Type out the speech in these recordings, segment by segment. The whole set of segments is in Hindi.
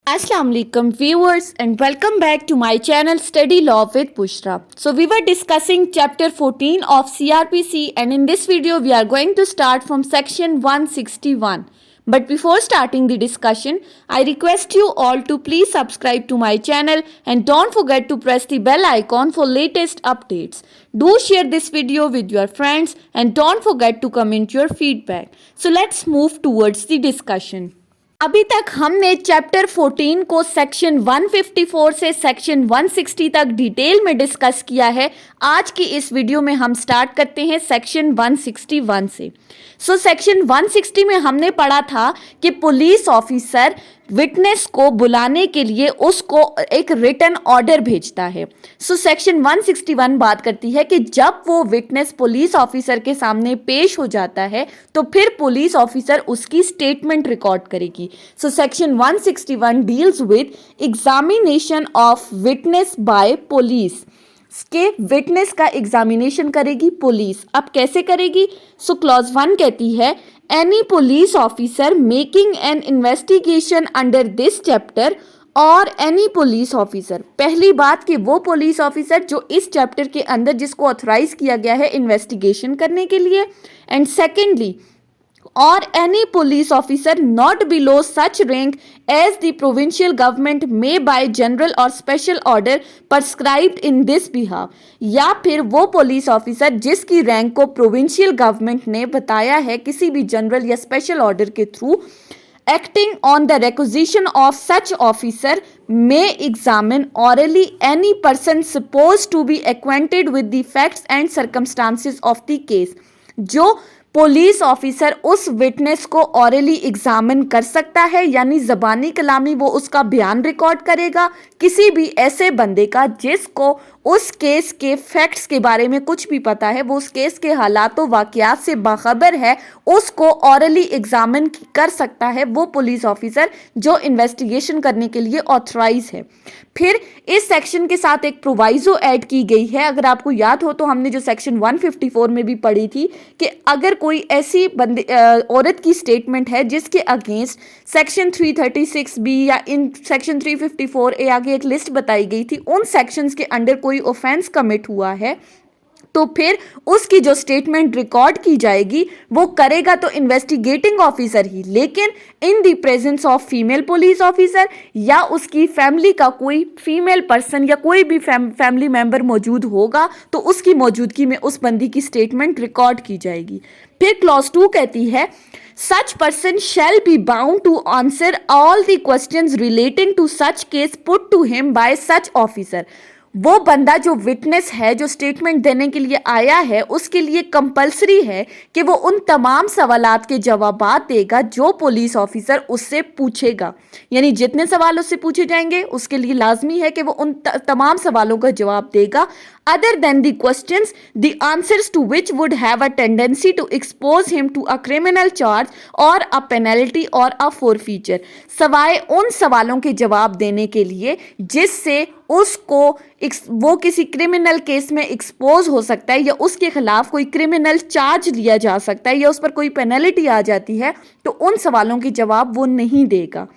Assalamu alaikum viewers and welcome back to my channel Study Law with Bushra. So we were discussing chapter 14 of CRPC and in this video we are going to start from section 161. But before starting the discussion, I request you all to please subscribe to my channel and don't forget to press the bell icon for latest updates. Do share this video with your friends and don't forget to comment your feedback. So let's move towards the discussion. अभी तक हमने चैप्टर 14 को सेक्शन 154 से सेक्शन 160 तक डिटेल में डिस्कस किया है। आज की इस वीडियो में हम स्टार्ट करते हैं सेक्शन 161 से। सेक्शन 160 में हमने पढ़ा था कि पुलिस ऑफिसर विटनेस को बुलाने के लिए उसको एक रिटन ऑर्डर भेजता है। सेक्शन 161 बात करती है कि जब वो विटनेस पुलिस ऑफिसर के सामने पेश हो जाता है तो फिर पुलिस ऑफिसर उसकी स्टेटमेंट रिकॉर्ड करेगी। Section 161 deals with examination of witness bye police के विटनेस का एग्जामिनेशन करेगी पुलिस। अब कैसे करेगी? क्लॉज 1 कहती है any police officer making an investigation under this chapter और एनी पुलिस ऑफिसर, पहली बात कि वो पुलिस ऑफिसर जो इस चैप्टर के अंदर जिसको ऑथराइज किया गया है इन्वेस्टिगेशन करने के लिए, and secondly or any police officer not below such rank as the provincial government may by general or special order prescribed in this behalf, या फिर वो पुलिस ऑफिसर जिसकी रैंक को प्रोविंशियल गवर्नमेंट ने बताया है किसी भी जनरल या स्पेशल ऑर्डर के through, acting on the requisition of such officer may examine orally any person supposed to be acquainted with the facts and circumstances of the case। जो पुलिस ऑफिसर उस विटनेस को ऑरली एग्जामिन कर सकता है, यानी ज़बानी कलामी वो उसका बयान रिकॉर्ड करेगा किसी भी ऐसे बंदे का जिसको उस केस के फैक्ट्स के बारे में कुछ भी पता है, वो उस केस के हालात व वाक़यात से बाखबर है, उसको ऑरली एग्जामिन कर सकता है वो पुलिस ऑफिसर जो इन्वेस्टिगेशन करने के लिए ऑथराइज है। फिर इस सेक्शन के साथ एक प्रोवाइजो ऐड की गई है। अगर आपको याद हो तो हमने जो सेक्शन 154 में भी पढ़ी थी कि अगर कोई ऐसी औरत की स्टेटमेंट है जिसके अगेंस्ट सेक्शन 336 बी या इन सेक्शन 354 ए आगे एक लिस्ट बताई गई थी, उन सेक्शंस के अंडर कोई ऑफेंस कमिट हुआ है तो फिर उसकी जो स्टेटमेंट रिकॉर्ड की जाएगी वो करेगा तो इन्वेस्टिगेटिंग ऑफिसर ही, लेकिन in the presence of female police officer या उसकी फैमिली का कोई फीमेल पर्सन या कोई भी फैमिली मेंबर मौजूद होगा तो उसकी मौजूदगी में उस बंदी की स्टेटमेंट रिकॉर्ड की जाएगी। फिर क्लॉज 2 कहती है such person shall be bound to answer all the questions relating to such case put to him by such officer। वो बंदा जो विटनेस है जो स्टेटमेंट देने के लिए आया है उसके लिए कंपलसरी है कि वो उन तमाम सवालात के जवाबात देगा जो पुलिस ऑफिसर उससे पूछेगा, यानी जितने सवाल उससे पूछे जाएंगे उसके लिए लाजमी है कि वो उन तमाम सवालों का जवाब देगा। other than the questions the answers to which would have a tendency to expose him to a criminal charge or a penalty or a forfeiture, सवाए उन सवालों के जवाब देने के लिए जिससे उसको वो किसी क्रिमिनल केस में एक्सपोज हो सकता है या उसके खिलाफ कोई क्रिमिनल चार्ज लिया जा सकता है या उस पर कोई पेनल्टी आ जाती है, तो उन सवालों के जवाब वो नहीं देगा।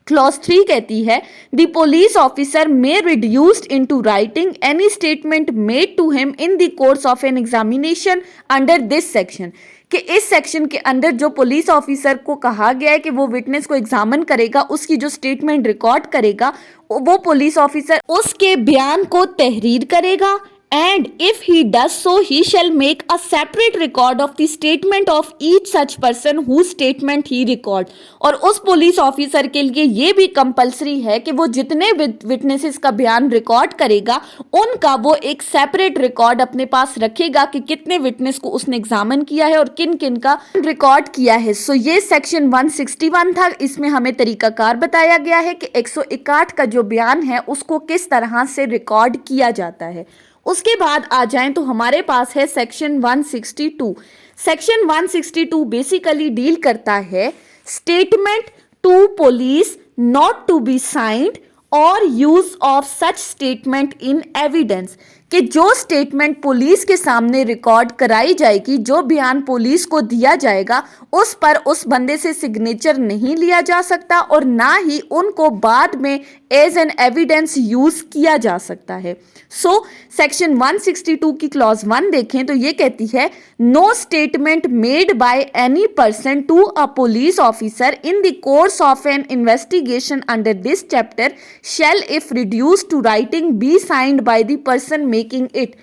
क्लॉज 3 कहती है the police officer may reduced into writing any statement made to him in the course of an examination under this section, कि इस सेक्शन के अंदर जो पुलिस ऑफिसर को कहा गया है कि वो विटनेस को एग्जामिन करेगा, उसकी जो स्टेटमेंट रिकॉर्ड करेगा वो पुलिस ऑफिसर उसके बयान को तहरीर करेगा। And if he does so, he shall make a separate record of the statement of each such person whose statement he record। और उस पुलिस ऑफिसर के लिए ये भी कंपलसरी है कि वो जितने विटनेसेस का बयान रिकॉर्ड करेगा उनका वो एक सेपरेट रिकॉर्ड अपने पास रखेगा कि कितने विटनेस को उसने एग्जामिन किया है और किन किन का रिकॉर्ड किया है। ये सेक्शन 161 था। इसमें हमें तरीकाकार बताया गया है कि 161 का जो बयान है उसको किस तरह से रिकॉर्ड किया जाता है। उसके बाद आ जाएं तो हमारे पास है सेक्शन 162। सेक्शन 162 बेसिकली डील करता है statement to police not to be signed और use of such statement in evidence, कि जो स्टेटमेंट पुलिस के सामने रिकॉर्ड कराई जाएगी, जो बयान पुलिस को दिया जाएगा, उस पर उस बंदे से सिग्नेचर नहीं लिया जा सकता और ना ही उनको बाद में एज एन एविडेंस यूज किया जा सकता है। सो सेक्शन 162 की क्लॉज 1 देखें तो ये कहती है, no statement made by any person to a police officer in the course of an investigation under this chapter shall if reduced to writing be signed by the person making it.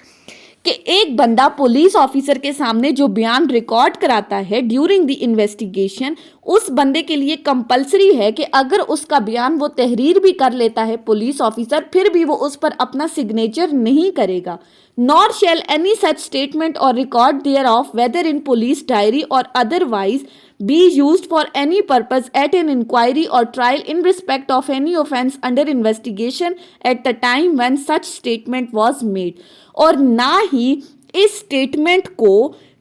कि एक बंदा पुलिस ऑफिसर के सामने जो बयान रिकॉर्ड कराता है ड्यूरिंग द इन्वेस्टिगेशन, उस बंदे के लिए कंपलसरी है कि अगर उसका बयान वो तहरीर भी कर लेता है पुलिस ऑफिसर, फिर भी वो उस पर अपना सिग्नेचर नहीं करेगा। Nor shall any such statement और record thereof whether in police diary और otherwise be used for any purpose at an inquiry or trial in respect of any offence under investigation at the time when such statement was made। और ना ही इस स्टेटमेंट को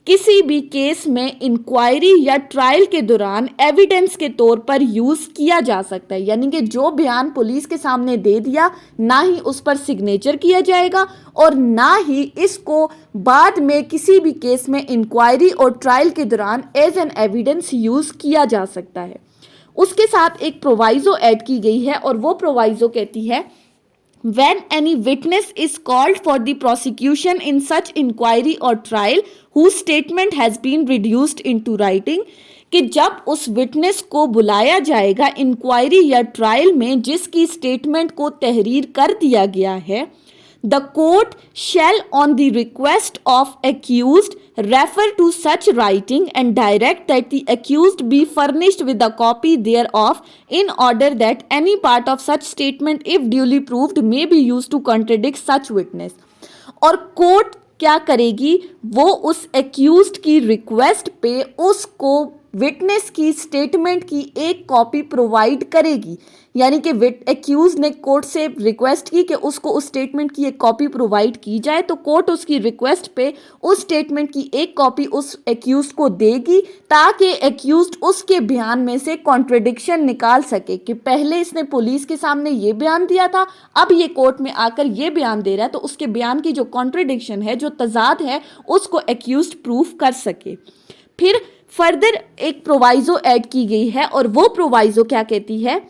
किसी भी केस में इंक्वायरी या ट्रायल के दौरान एविडेंस के तौर पर यूज किया जा सकता है। यानी कि जो बयान पुलिस के सामने दे दिया, ना ही उस पर सिग्नेचर किया जाएगा और ना ही इसको बाद में किसी भी केस में इंक्वायरी और ट्रायल के दौरान एज एन एविडेंस यूज किया जा सकता है। उसके साथ एक प्रोवाइजो ऐड की गई है और वो प्रोवाइजो कहती है, when any witness is called for the prosecution in such inquiry or trial whose statement has been reduced into writing, कि जब उस विटनेस को बुलाया जाएगा इंक्वायरी या ट्रायल में जिसकी स्टेटमेंट को तहरीर कर दिया गया है, the court shall on the request of accused refer to such writing and direct that the accused be furnished with a copy thereof in order that any part of such statement if duly proved may be used to contradict such witness। और कोर्ट क्या करेगी, वो उस एक्यूज्ड की रिक्वेस्ट पे उसको विटनेस की स्टेटमेंट की एक कॉपी प्रोवाइड करेगी। यानी कि एक्यूज ने कोर्ट से रिक्वेस्ट की कि उसको उस स्टेटमेंट की एक कॉपी प्रोवाइड की जाए, तो कोर्ट उसकी रिक्वेस्ट पे उस स्टेटमेंट की एक कॉपी उस एक्यूज को देगी ताकि एक्यूज उसके बयान में से कॉन्ट्रडिक्शन निकाल सके कि पहले इसने पुलिस के सामने ये बयान दिया था, अब ये कोर्ट में आकर ये बयान दे रहा है, तो उसके बयान की जो कॉन्ट्रडिक्शन है, जो तजाद है, उसको एक्यूज प्रूफ कर सके। फिर फर्दर एक प्रोवाइजो ऐड की गई है और वो प्रोवाइजो क्या कहती है,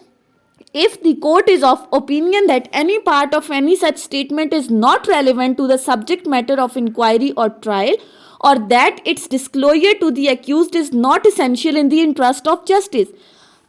if the court is of opinion that any part of any such statement is not relevant to the subject matter of inquiry or trial or that its disclosure to the accused is not essential in the interest of justice।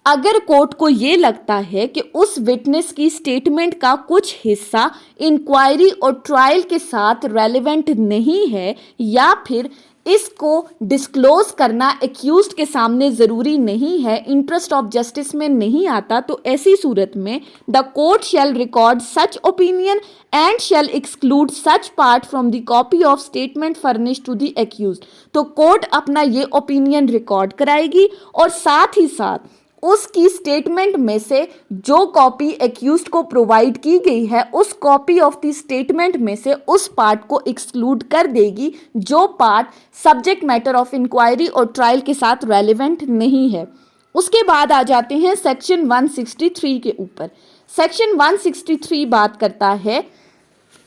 अगर कोर्ट को ये लगता है कि उस विटनेस की स्टेटमेंट का कुछ हिस्सा इंक्वायरी और ट्रायल के साथ रेलेवेंट नहीं है या फिर इसको डिस्क्लोज करना एक्यूज्ड के सामने ज़रूरी नहीं है, इंटरेस्ट ऑफ जस्टिस में नहीं आता, तो ऐसी सूरत में the court shall record such opinion and shall exclude such part from the copy of statement furnished to the accused. तो कोर्ट अपना ये ओपिनियन रिकॉर्ड कराएगी और साथ ही साथ उसकी स्टेटमेंट में से जो कॉपी एक्यूज्ड को प्रोवाइड की गई है, उस कॉपी ऑफ द स्टेटमेंट में से उस पार्ट को एक्सक्लूड कर देगी जो part subject matter of inquiry और ट्रायल के साथ रेलेवेंट नहीं है। उसके बाद आ जाते हैं सेक्शन 163 के ऊपर। सेक्शन 163 बात करता है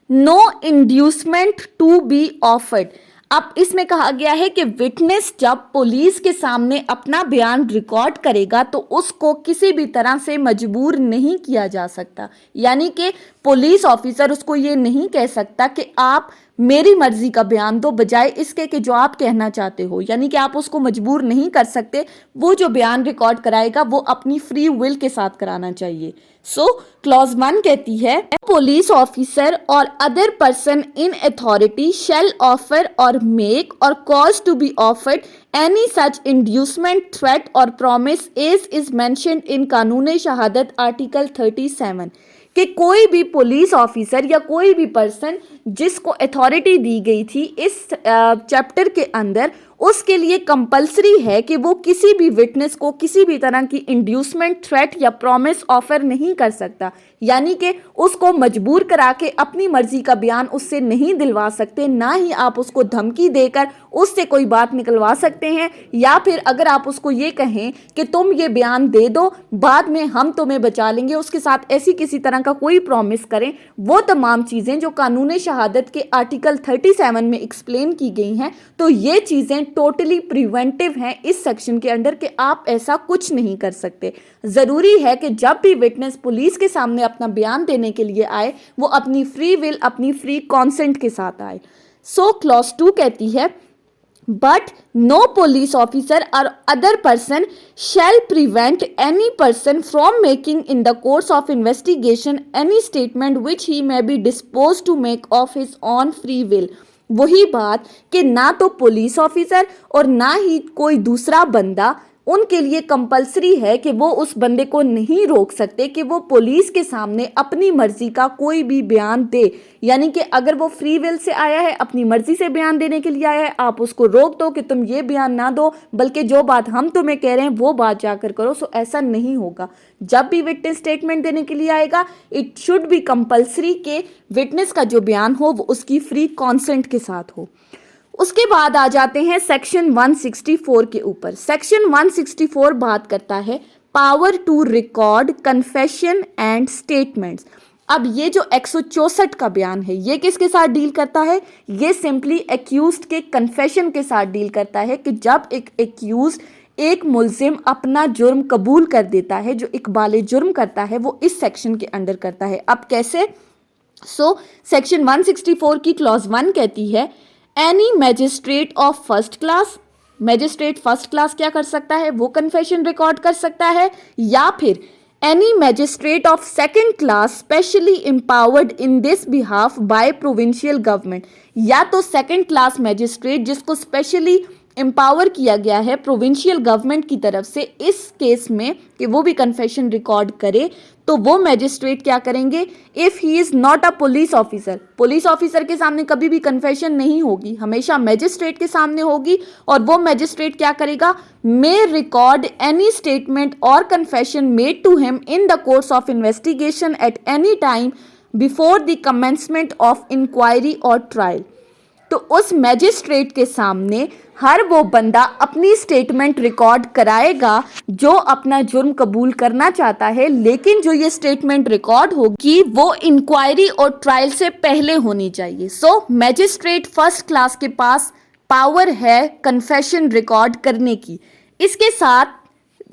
no inducement to be offered. अब इसमें कहा गया है कि विटनेस जब पुलिस के सामने अपना बयान रिकॉर्ड करेगा तो उसको किसी भी तरह से मजबूर नहीं किया जा सकता। यानी कि पुलिस ऑफिसर उसको ये नहीं कह सकता कि आप मेरी मर्जी का बयान दो बजाय इसके कि जो आप कहना चाहते हो। यानी कि आप उसको मजबूर नहीं कर सकते, वो जो बयान रिकॉर्ड कराएगा वो अपनी फ्री विल के साथ कराना चाहिए। सो क्लॉज 1 कहती है police officer or other person in authority shall offer or make or cause to be offered any such inducement threat or promise as is mentioned in Qanun Shahadat article 37 कि कोई भी पुलिस ऑफिसर या कोई भी पर्सन जिसको अथॉरिटी दी गई थी इस चैप्टर के अंदर, उसके लिए कंपलसरी है कि वो किसी भी विटनेस को किसी भी तरह की इंड्यूसमेंट थ्रेट या प्रॉमिस ऑफर नहीं कर सकता। यानी कि उसको मजबूर करा के अपनी मर्जी का बयान उससे नहीं दिलवा सकते, ना ही आप उसको धमकी देकर उससे कोई बात निकलवा सकते हैं, या फिर अगर आप उसको ये कहें कि तुम ये बयान दे दो बाद में हम तुम्हें बचा लेंगे, उसके साथ ऐसी किसी तरह का कोई प्रॉमिस करें, वो तमाम चीज़ें जो कानून शहादत के आर्टिकल 37 में एक्सप्लेन की गई हैं, तो ये चीज़ें टोटली प्रिवेंटिव हैं इस सेक्शन के अंडर कि आप ऐसा कुछ नहीं कर सकते। ज़रूरी है कि जब भी विटनेस पुलिस के सामने अपना बयान देने के लिए आए वो अपनी फ्री विल, अपनी फ्री कॉन्सेंट के साथ आए। सो क्लॉज 2 कहती है, but no police officer or other person shall prevent any person from making in the course of investigation any statement which he may be disposed to make of his own free will। वही बात कि ना तो पुलिस ऑफिसर और ना ही कोई दूसरा बंदा, उनके लिए कंपलसरी है कि वो उस बंदे को नहीं रोक सकते कि वो पुलिस के सामने अपनी मर्जी का कोई भी बयान दे। यानी कि अगर वो फ्री विल से आया है, अपनी मर्जी से बयान देने के लिए आया है, आप उसको रोक दो कि तुम ये बयान ना दो, बल्कि जो बात हम तुम्हें कह रहे हैं वो बात जाकर करो। सो ऐसा नहीं होगा। जब भी विटनेस स्टेटमेंट देने के लिए आएगा, इट शुड बी कंपलसरी कि विटनेस का जो बयान हो वो उसकी फ्री कॉन्सेंट के साथ हो। उसके बाद आ जाते हैं सेक्शन 164 के ऊपर। सेक्शन 164 बात करता है power to record confession and statements. अब ये जो 164 का बयान है ये किसके साथ डील करता है? ये सिंपली एक्यूज्ड के कन्फेशन के साथ डील करता है कि जब एक एक्यूज्ड, एक मुल्जिम अपना जुर्म कबूल कर देता है, जो इकबाल जुर्म करता है वो इस सेक्शन के अंडर करता है। अब कैसे? सेक्शन 164 की क्लॉज 1 कहती है any magistrate of first class, magistrate first class क्या कर सकता है? वो कन्फेशन रिकॉर्ड कर सकता है, या फिर any magistrate of second class specially empowered in this behalf by provincial government, या तो सेकेंड क्लास मैजिस्ट्रेट जिसको स्पेशली एम्पावर किया गया है प्रोविंशियल गवर्नमेंट की तरफ से इस केस में कि वो भी कन्फेशन रिकॉर्ड करे, तो वो मैजिस्ट्रेट क्या करेंगे? If he is not a police officer, police officer के सामने कभी भी कन्फेशन नहीं होगी, हमेशा मैजिस्ट्रेट के सामने होगी। और वो मैजिस्ट्रेट क्या करेगा? मे रिकॉर्ड एनी स्टेटमेंट और confession made to him in the course of investigation at any time before the commencement of inquiry और ट्रायल। तो उस मैजिस्ट्रेट के सामने हर वो बंदा अपनी स्टेटमेंट रिकॉर्ड कराएगा जो अपना जुर्म कबूल करना चाहता है, लेकिन जो ये स्टेटमेंट रिकॉर्ड होगी वो इंक्वायरी और ट्रायल से पहले होनी चाहिए। मैजिस्ट्रेट फर्स्ट क्लास के पास पावर है कन्फेशन रिकॉर्ड करने की। इसके साथ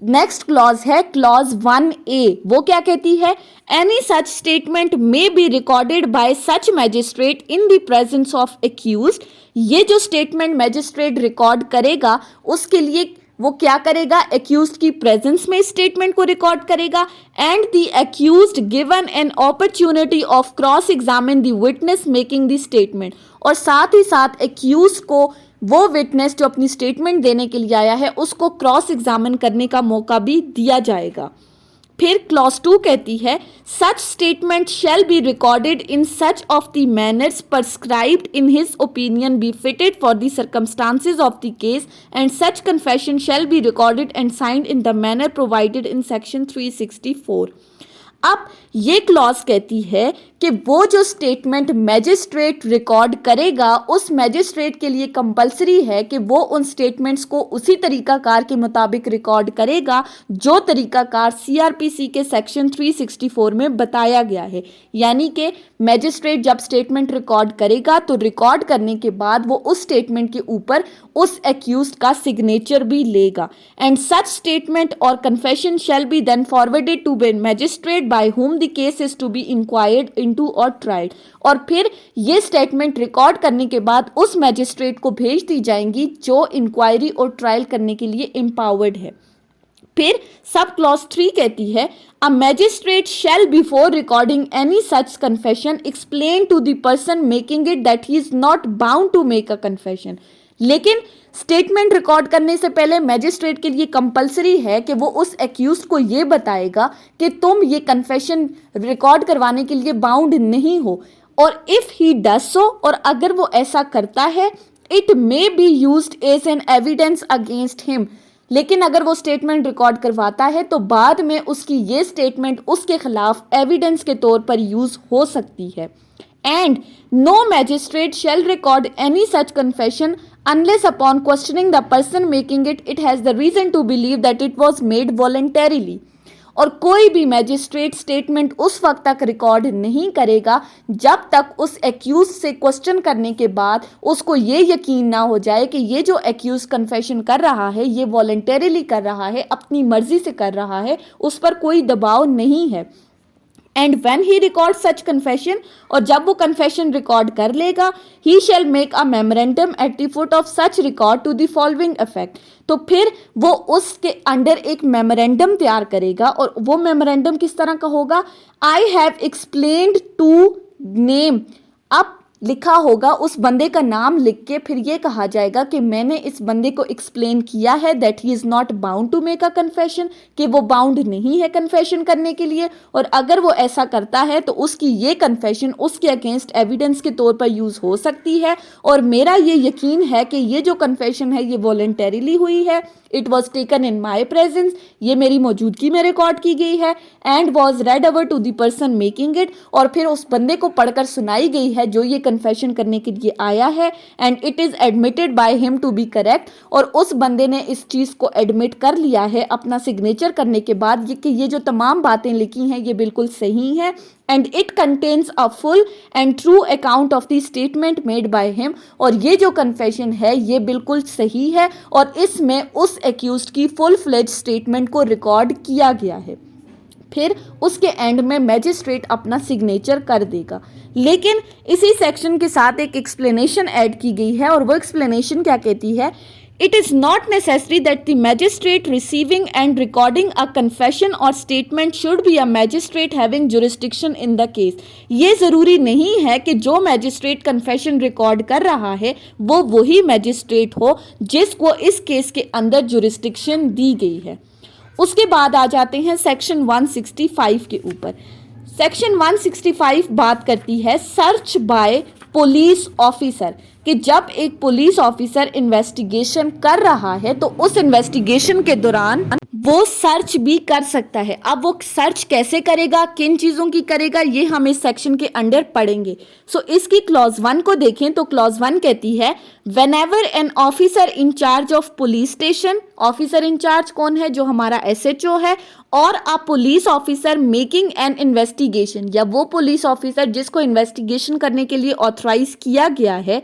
नेक्स्ट क्लॉज है क्लॉज 1A। वो क्या कहती है? Any such statement may be recorded by such magistrate in the presence of accused. ये जो स्टेटमेंट मैजिस्ट्रेट रिकॉर्ड करेगा उसके लिए वो क्या करेगा? एक्यूज्ड की प्रेजेंस में स्टेटमेंट को रिकॉर्ड करेगा। And the accused given an opportunity of cross examine the witness making the statement. और साथ ही साथ एक्यूज्ड को वो विटनेस जो अपनी स्टेटमेंट देने के लिए आया है उसको क्रॉस एग्जामिन करने का मौका भी दिया जाएगा। फिर क्लॉज 2 कहती है such statement shall be recorded in such of the manners prescribed in his opinion be fitted for the circumstances of the case and such confession shall be recorded and signed in the manner provided in section 364। अब ये क्लॉज कहती है कि वो जो स्टेटमेंट मैजिस्ट्रेट रिकॉर्ड करेगा उस मैजिस्ट्रेट के लिए कंपलसरी है कि वो उन स्टेटमेंट्स को उसी तरीकाकार के मुताबिक रिकॉर्ड करेगा जो तरीकाकार सीआरपीसी के सेक्शन 364 में बताया गया है। यानी कि मैजिस्ट्रेट जब स्टेटमेंट रिकॉर्ड करेगा तो रिकॉर्ड करने के बाद वो उस स्टेटमेंट के ऊपर उस एक्यूज्ड का सिग्नेचर भी लेगा। एंड सच स्टेटमेंट और confession shall be then forwarded to be magistrate by whom the case is to be inquired into और ट्राइड। और फिर ये स्टेटमेंट रिकॉर्ड करने के बाद उस मैजिस्ट्रेट को भेज दी जाएंगी जो इंक्वायरी और ट्रायल करने के लिए एम्पावर्ड है। फिर सब क्लॉज 3 कहती है a magistrate shall before recording any such confession explain to the person making it that he is not bound to make a confession. लेकिन स्टेटमेंट रिकॉर्ड करने से पहले मैजिस्ट्रेट के लिए कंपलसरी है कि वो उस एक्यूज्ड को ये बताएगा कि तुम ये कन्फेशन रिकॉर्ड करवाने के लिए बाउंड नहीं हो। और इफ़ ही डज सो, और अगर वो ऐसा करता है, it may be used as an evidence against him. लेकिन अगर वो स्टेटमेंट रिकॉर्ड करवाता है तो बाद में उसकी ये स्टेटमेंट उसके खिलाफ एविडेंस के तौर पर यूज हो सकती है। And no magistrate shall record any such confession unless upon questioning the person making it, it has the reason to believe that it was made voluntarily। और कोई भी मैजिस्ट्रेट स्टेटमेंट उस वक्त तक रिकॉर्ड नहीं करेगा जब तक उस एक्यूज से क्वेश्चन करने के बाद उसको ये यकीन ना हो जाए कि ये जो एक्यूज कन्फेशन कर रहा है ये वॉलंटरीली कर रहा है, अपनी मर्जी से कर रहा है, उस पर कोई दबाव नहीं है। And when he record such confession, और जब वो कन्फेशन रिकॉर्ड कर लेगा, he shall make a memorandum at the foot of such record to the following effect, तो फिर वो उसके अंडर एक मेमोरेंडम तैयार करेगा। और वो मेमोरेंडम किस तरह का होगा? I have explained to name, अब लिखा होगा उस बंदे का नाम लिख के, फिर ये कहा जाएगा कि मैंने इस बंदे को एक्सप्लेन किया है that he is not bound to make a confession, कि वो बाउंड नहीं है कन्फेशन करने के लिए, और अगर वो ऐसा करता है तो उसकी ये कन्फेशन उसके अगेंस्ट एविडेंस के तौर पर यूज़ हो सकती है। और मेरा ये यकीन है कि ये जो कन्फेशन है ये वॉलंटरीली हुई है, it was taken in my presence, ये मेरी मौजूदगी में रिकॉर्ड की गई है, and was read over to the person making it, और फिर उस बंदे को पढ़कर सुनाई गई है जो ये कन्फेशन करने के लिए आया है, and it is admitted by him to be correct, और उस बंदे ने इस चीज़ को एडमिट कर लिया है अपना सिग्नेचर करने के बाद कि ये जो तमाम बातें लिखी हैं ये बिल्कुल सही हैं, and it contains a full and true account of the statement made by him, और ये जो confession है ये बिल्कुल सही है और इसमें उस accused की full fledged statement को रिकॉर्ड किया गया है। फिर उसके एंड में मैजिस्ट्रेट अपना सिग्नेचर कर देगा। लेकिन इसी सेक्शन के साथ एक एक्सप्लेनेशन ऐड की गई है, और वो एक्सप्लेनेशन क्या कहती है? It is not necessary that the magistrate receiving and recording a confession or statement should be a magistrate having jurisdiction in the case. ये ज़रूरी नहीं है कि जो मैजिस्ट्रेट कन्फेशन रिकॉर्ड कर रहा है वो वही मैजिस्ट्रेट हो जिसको इस केस के अंदर जुरिस्डिक्शन दी गई है। उसके बाद आ जाते हैं सेक्शन 165 के ऊपर। सेक्शन 165 बात करती है सर्च बाय पुलिस ऑफिसर, कि जब एक पुलिस ऑफिसर इन्वेस्टिगेशन कर रहा है तो उस इन्वेस्टिगेशन के दौरान वो सर्च भी कर सकता है। अब वो सर्च कैसे करेगा, किन चीज़ों की करेगा, ये हम इस सेक्शन के अंडर पढ़ेंगे। सो इसकी क्लॉज 1 को देखें तो क्लॉज 1 कहती है whenever an officer in charge of police station, officer in charge कौन है? जो हमारा SHO है, और अ police officer making an investigation, या वो पुलिस ऑफिसर जिसको इन्वेस्टिगेशन करने के लिए ऑथराइज किया गया है,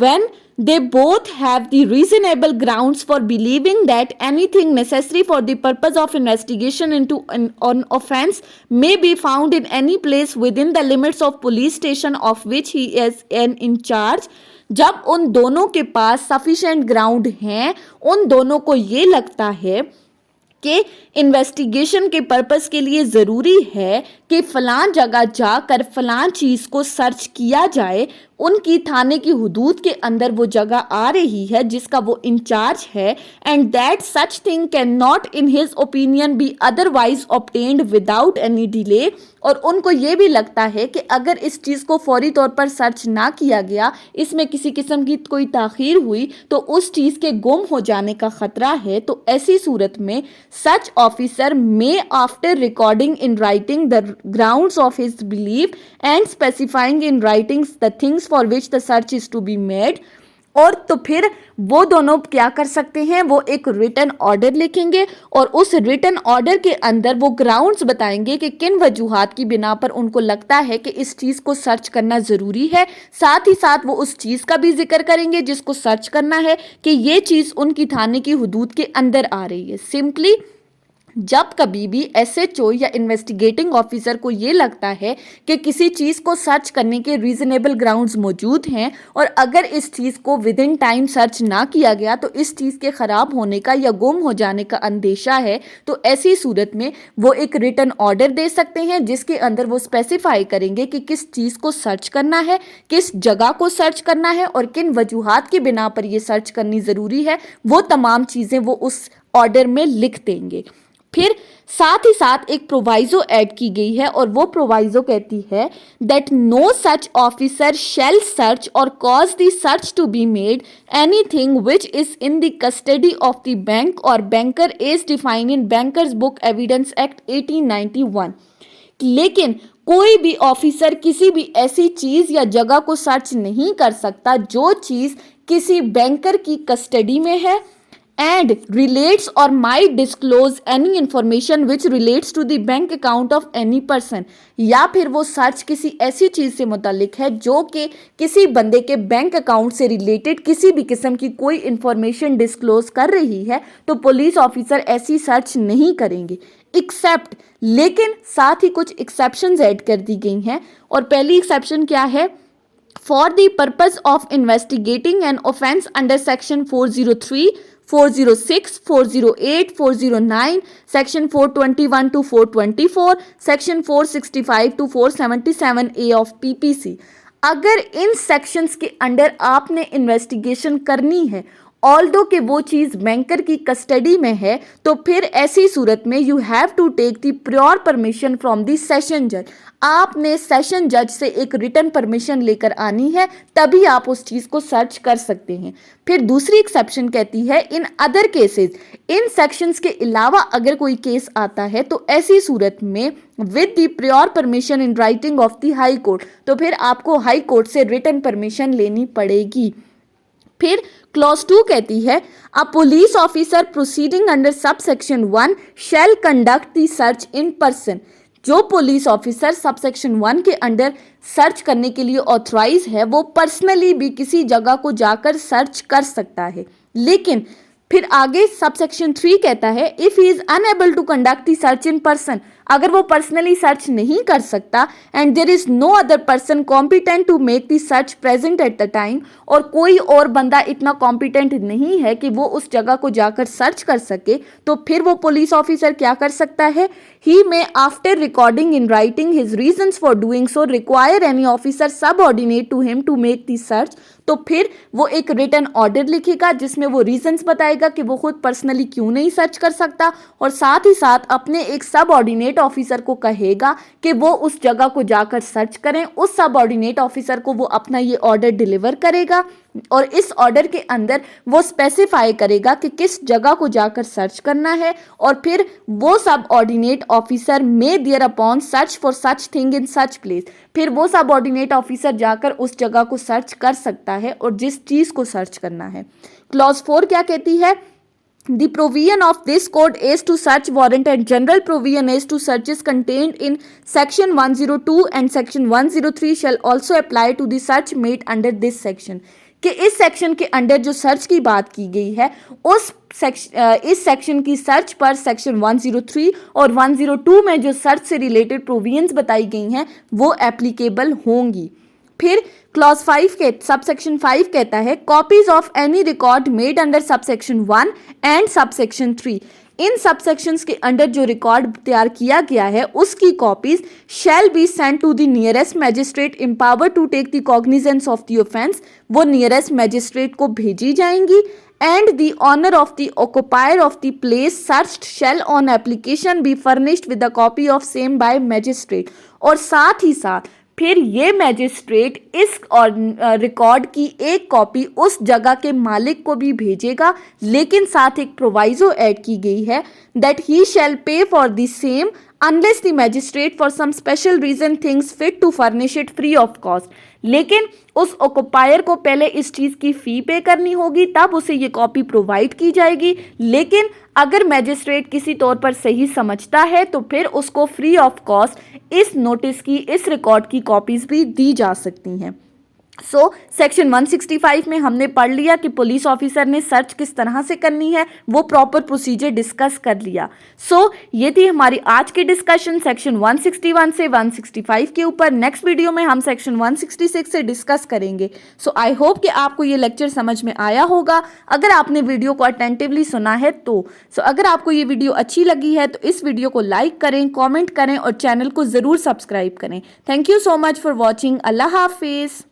when they both have the reasonable grounds for believing that anything necessary for the purpose of investigation into an offense may be found in any place within the limits of police station of which he is in charge, जब उन दोनों के पास sufficient ground हैं, उन दोनों को ये लगता है कि इन्वेस्टिगेशन के पर्पस के लिए ज़रूरी है कि फ़लाँ जगह जाकर फ़लाँ चीज़ को सर्च किया जाए, उनकी थाने की हुदूद के अंदर वो जगह आ रही है जिसका वो इंचार्ज है, and that such thing can not in his opinion be otherwise obtained without any delay, और उनको ये भी लगता है कि अगर इस चीज़ को फौरी तौर पर सर्च ना किया गया, इसमें किसी किस्म की कोई ताख़ीर हुई तो उस चीज़ के गुम हो जाने का ख़तरा है। तो ऐसी सूरत में सच officer may after recording in writing the grounds of his belief and specifying in writings the things for which the search is to be made, और तो फिर वो दोनों क्या कर सकते हैं? वो एक रिटन ऑर्डर लिखेंगे और उस रिटन ऑर्डर के अंदर वो ग्राउंड्स बताएंगे कि किन वजूहात की बिना पर उनको लगता है कि इस चीज़ को सर्च करना ज़रूरी है। साथ ही साथ वो उस चीज़ का भी जिक्र करेंगे जिसको सर्च करना है कि ये चीज़ उनकी थाने की हुदूद के अंदर आ रही है। सिंपली जब कभी भी SHO या इन्वेस्टिगेटिंग ऑफिसर को ये लगता है कि किसी चीज़ को सर्च करने के रीज़नेबल ग्राउंड्स मौजूद हैं और अगर इस चीज़ को विद इन टाइम सर्च ना किया गया तो इस चीज़ के ख़राब होने का या गुम हो जाने का अंदेशा है, तो ऐसी सूरत में वो एक रिटन ऑर्डर दे सकते हैं जिसके अंदर वो स्पेसिफाई करेंगे कि किस चीज़ को सर्च करना है, किस जगह को सर्च करना है और किन वजूहात की बिना पर ये सर्च करनी ज़रूरी है। वो तमाम चीज़ें वो उस ऑर्डर में लिख देंगे। फिर साथ ही साथ एक प्रोवाइजो ऐड की गई है और वो प्रोवाइजो कहती है that no such officer shall search or cause the search to be made anything which is in the custody of the bank or banker as defined in bankers book evidence act 1891। लेकिन कोई भी ऑफिसर किसी भी ऐसी चीज़ या जगह को सर्च नहीं कर सकता जो चीज़ किसी बैंकर की कस्टडी में है and relates or might disclose any information which relates to the bank account of any person, या फिर वो सर्च किसी ऐसी चीज से मुतालिक है जो कि किसी बंदे के बैंक अकाउंट से रिलेटेड किसी भी किस्म की कोई इंफॉर्मेशन डिस्क्लोज कर रही है, तो पुलिस ऑफिसर ऐसी सर्च नहीं करेंगे एक्सेप्ट, लेकिन साथ ही कुछ एक्सेप्शंस ऐड कर दी गई हैं। और पहली एक्सेप्शन क्या है? For the purpose of investigating an offence under section 403, 406, 408, 409, section 421 to 424, section 465 to 477A of PPC, अगर इन सेक्शंस के अंडर आपने इन्वेस्टिगेशन करनी है ऑल्दो कि वो चीज़ बैंकर की कस्टडी में है, तो फिर ऐसी सूरत में you have to take the pure permission from the session जज। आपने सेशन जज से एक रिटन परमिशन लेकर आनी है, तभी आप उस चीज़ को सर्च कर सकते हैं। फिर दूसरी एक्सेप्शन कहती है in other cases, in sections के अलावा अगर कोई केस आता है तो ऐसी सूरत में with the pure permission in writing of the high court, तो फिर आपको हाई कोर्ट से रिटन परमिशन लेनी पड़ेगी। फिर क्लॉज 2 कहती है a police officer proceeding under sub section 1 shall conduct the search in person. जो पुलिस ऑफिसर सब सेक्शन 1 के अंडर सर्च करने के लिए ऑथराइज है वो पर्सनली भी किसी जगह को जाकर सर्च कर सकता है। लेकिन फिर आगे सब सेक्शन 3 कहता है if he is unable to conduct the search in person, अगर वो पर्सनली सर्च नहीं कर सकता and there is no other person competent to make the search present at the time, और कोई और बंदा इतना कॉम्पिटेंट नहीं है कि वो उस जगह को जाकर सर्च कर सके, तो फिर वो पुलिस ऑफिसर क्या कर सकता है? He may after recording in writing his reasons for doing so require any officer subordinate to him to make the search, तो फिर वो एक रिटन ऑर्डर लिखेगा जिसमें वो रीजंस बताएगा कि वो खुद पर्सनली क्यों नहीं सर्च कर सकता, और साथ ही साथ अपने एक सबऑर्डिनेट ऑफिसर को कहेगा कि वो उस जगह को जाकर सर्च करें। उस सबऑर्डिनेट ऑफिसर को वो अपना ये ऑर्डर डिलीवर करेगा और इस ऑर्डर के अंदर वो स्पेसिफाई करेगा कि किस जगह को जाकर सर्च करना है, और फिर वो subordinate officer may thereupon search for such thing in such place, फिर वो सबऑर्डिनेट ऑफिसर जाकर उस जगह को सर्च कर सकता है और जिस चीज को सर्च करना है। क्लॉज 4 क्या कहती है? The provision of this code as to search warrant and general provision as to searches contained in section 102 and section 103 shall also apply to the search made under this section, कि इस सेक्शन के अंडर जो सर्च की बात की गई है इस सेक्शन की सर्च पर सेक्शन 103 और 102 में जो सर्च से रिलेटेड प्रोविजंस बताई गई हैं वो एप्लीकेबल होंगी। फिर क्लॉज 5 के सबसेक्शन 5 कहता है copies of any record made under subsection 1 and subsection 3, इन सबसेक्शंस के अंडर जो रिकॉर्ड तैयार किया गया है उसकी copies shall be sent to the nearest magistrate empower to take the cognizance of the offence, वो नियरेस्ट मैजिस्ट्रेट को भेजी जाएंगी। And the owner of the occupier of the place searched shall on application be furnished with the copy of same by magistrate, और साथ ही साथ फिर ये मैजिस्ट्रेट इस रिकॉर्ड की एक कॉपी उस जगह के मालिक को भी भेजेगा, लेकिन साथ एक प्रोवाइजो ऐड की गई है that he shall pay for the same unless the magistrate for some special reason thinks fit to furnish it free of cost, लेकिन उस ऑक्युपायर को पहले इस चीज़ की फ़ी पे करनी होगी तब उसे ये कॉपी प्रोवाइड की जाएगी। लेकिन अगर मैजिस्ट्रेट किसी तौर पर सही समझता है तो फिर उसको फ्री ऑफ कॉस्ट इस नोटिस की, इस रिकॉर्ड की कॉपीज़ भी दी जा सकती हैं। सो सेक्शन 165 में हमने पढ़ लिया कि पुलिस ऑफिसर ने सर्च किस तरह से करनी है, वो प्रॉपर प्रोसीजर डिस्कस कर लिया। सो ये थी हमारी आज की डिस्कशन सेक्शन 161 से 165 के ऊपर। नेक्स्ट वीडियो में हम सेक्शन 166 से डिस्कस करेंगे। सो आई होप कि आपको ये लेक्चर समझ में आया होगा। अगर आपने वीडियो को अटेंटिवली सुना है तो अगर आपको ये वीडियो अच्छी लगी है तो इस वीडियो को लाइक करें, कॉमेंट करें और चैनल को ज़रूर सब्सक्राइब करें। Thank you so much for watching. अल्लाह हाफिज़।